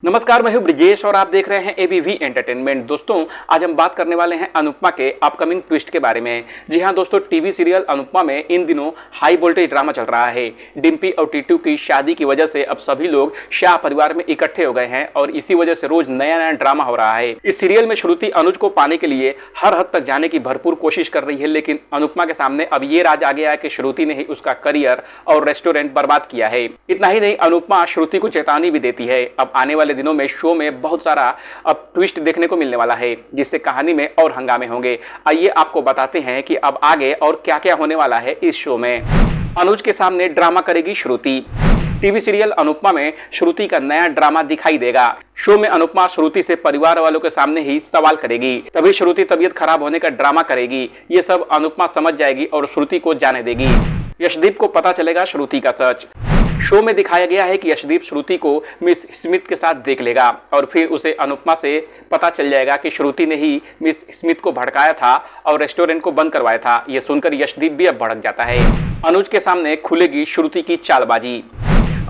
नमस्कार, मैं हूं ब्रिजेश और आप देख रहे हैं एबीवी एंटरटेनमेंट। दोस्तों, आज हम बात करने वाले हैं अनुपमा के अपकमिंग ट्विस्ट के बारे में। जी हां दोस्तों, टीवी सीरियल अनुपमा में इन दिनों हाई वोल्टेज ड्रामा चल रहा है। डिम्पी और टीटू की शादी की वजह से अब सभी लोग शाह परिवार में इकट्ठे हो गए हैं और इसी वजह से रोज नया नया ड्रामा हो रहा है। इस सीरियल में श्रुति अनुज को पाने के लिए हर हद तक जाने की भरपूर कोशिश कर रही है, लेकिन अनुपमा के सामने अब ये राज आ गया है कि श्रुति ने ही उसका करियर और रेस्टोरेंट बर्बाद किया है। इतना ही नहीं, अनुपमा श्रुति को चेतावनी भी देती है। अब आने वाले दिनों में शो में बहुत सारा अब ट्विस्ट देखने को मिलने वाला है, जिससे कहानी में और हंगामे होंगे। आइए आपको बताते हैं कि अब आगे और क्या क्या होने वाला है इस शो में। अनुज के सामने ड्रामा करेगी श्रुति। टीवी सीरियल अनुपमा में श्रुति का नया ड्रामा दिखाई देगा। शो में अनुपमा श्रुति से परिवार वालों के सामने ही सवाल करेगी, तभी श्रुति तबीयत खराब होने का ड्रामा करेगी। ये सब अनुपमा समझ जाएगी और श्रुति को जाने देगी। यशदीप को पता चलेगा श्रुति का सच। शो में दिखाया गया है कि यशदीप श्रुति को मिस स्मिथ के साथ देख लेगा और फिर उसे अनुपमा से पता चल जाएगा कि श्रुति ने ही मिस स्मिथ को भड़काया था और रेस्टोरेंट को बंद करवाया था। यह सुनकर यशदीप भी अब भड़क जाता है। अनुज के सामने खुलेगी श्रुति की चालबाजी।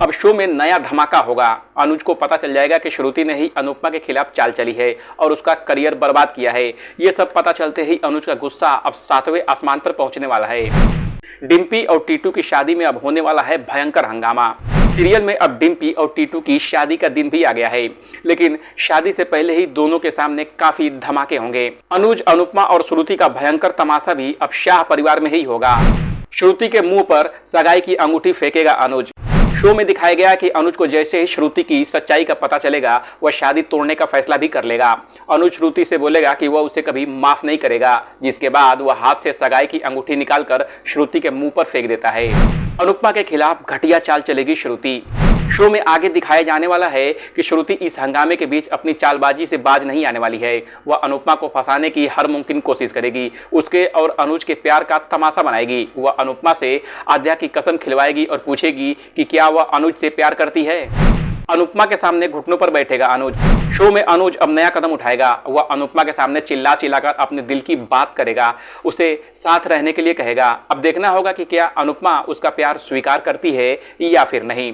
अब शो में नया धमाका होगा। अनुज को पता चल जाएगा कि श्रुति ने ही अनुपमा के खिलाफ चाल चली है और उसका करियर बर्बाद किया है। ये सब पता चलते ही अनुज का गुस्सा अब 7वें आसमान पर पहुंचने वाला है। डिम्पी और टीटू की शादी में अब होने वाला है भयंकर हंगामा। सीरियल में अब डिम्पी और टीटू की शादी का दिन भी आ गया है, लेकिन शादी से पहले ही दोनों के सामने काफी धमाके होंगे। अनुज, अनुपमा और श्रुति का भयंकर तमाशा भी अब शाह परिवार में ही होगा। श्रुति के मुंह पर सगाई की अंगूठी फेंकेगा अनुज। शो में दिखाया गया कि अनुज को जैसे ही श्रुति की सच्चाई का पता चलेगा, वह शादी तोड़ने का फैसला भी कर लेगा। अनुज श्रुति से बोलेगा कि वह उसे कभी माफ नहीं करेगा, जिसके बाद वह हाथ से सगाई की अंगूठी निकालकर श्रुति के मुंह पर फेंक देता है। अनुपमा के खिलाफ घटिया चाल चलेगी श्रुति। शो में आगे दिखाया जाने वाला है कि श्रुति इस हंगामे के बीच अपनी चालबाजी से बाज नहीं आने वाली है। वह अनुपमा को फंसाने की हर मुमकिन कोशिश करेगी, उसके और अनुज के प्यार का तमाशा बनाएगी। वह अनुपमा से आद्या की कसम खिलवाएगी और पूछेगी कि क्या वह अनुज से प्यार करती है। अनुपमा के सामने घुटनों पर बैठेगा अनुज। शो में अनुज अब नया कदम उठाएगा। वह अनुपमा के सामने चिल्ला चिल्लाकर अपने दिल की बात करेगा, उसे साथ रहने के लिए कहेगा। अब देखना होगा कि क्या अनुपमा उसका प्यार स्वीकार करती है या फिर नहीं।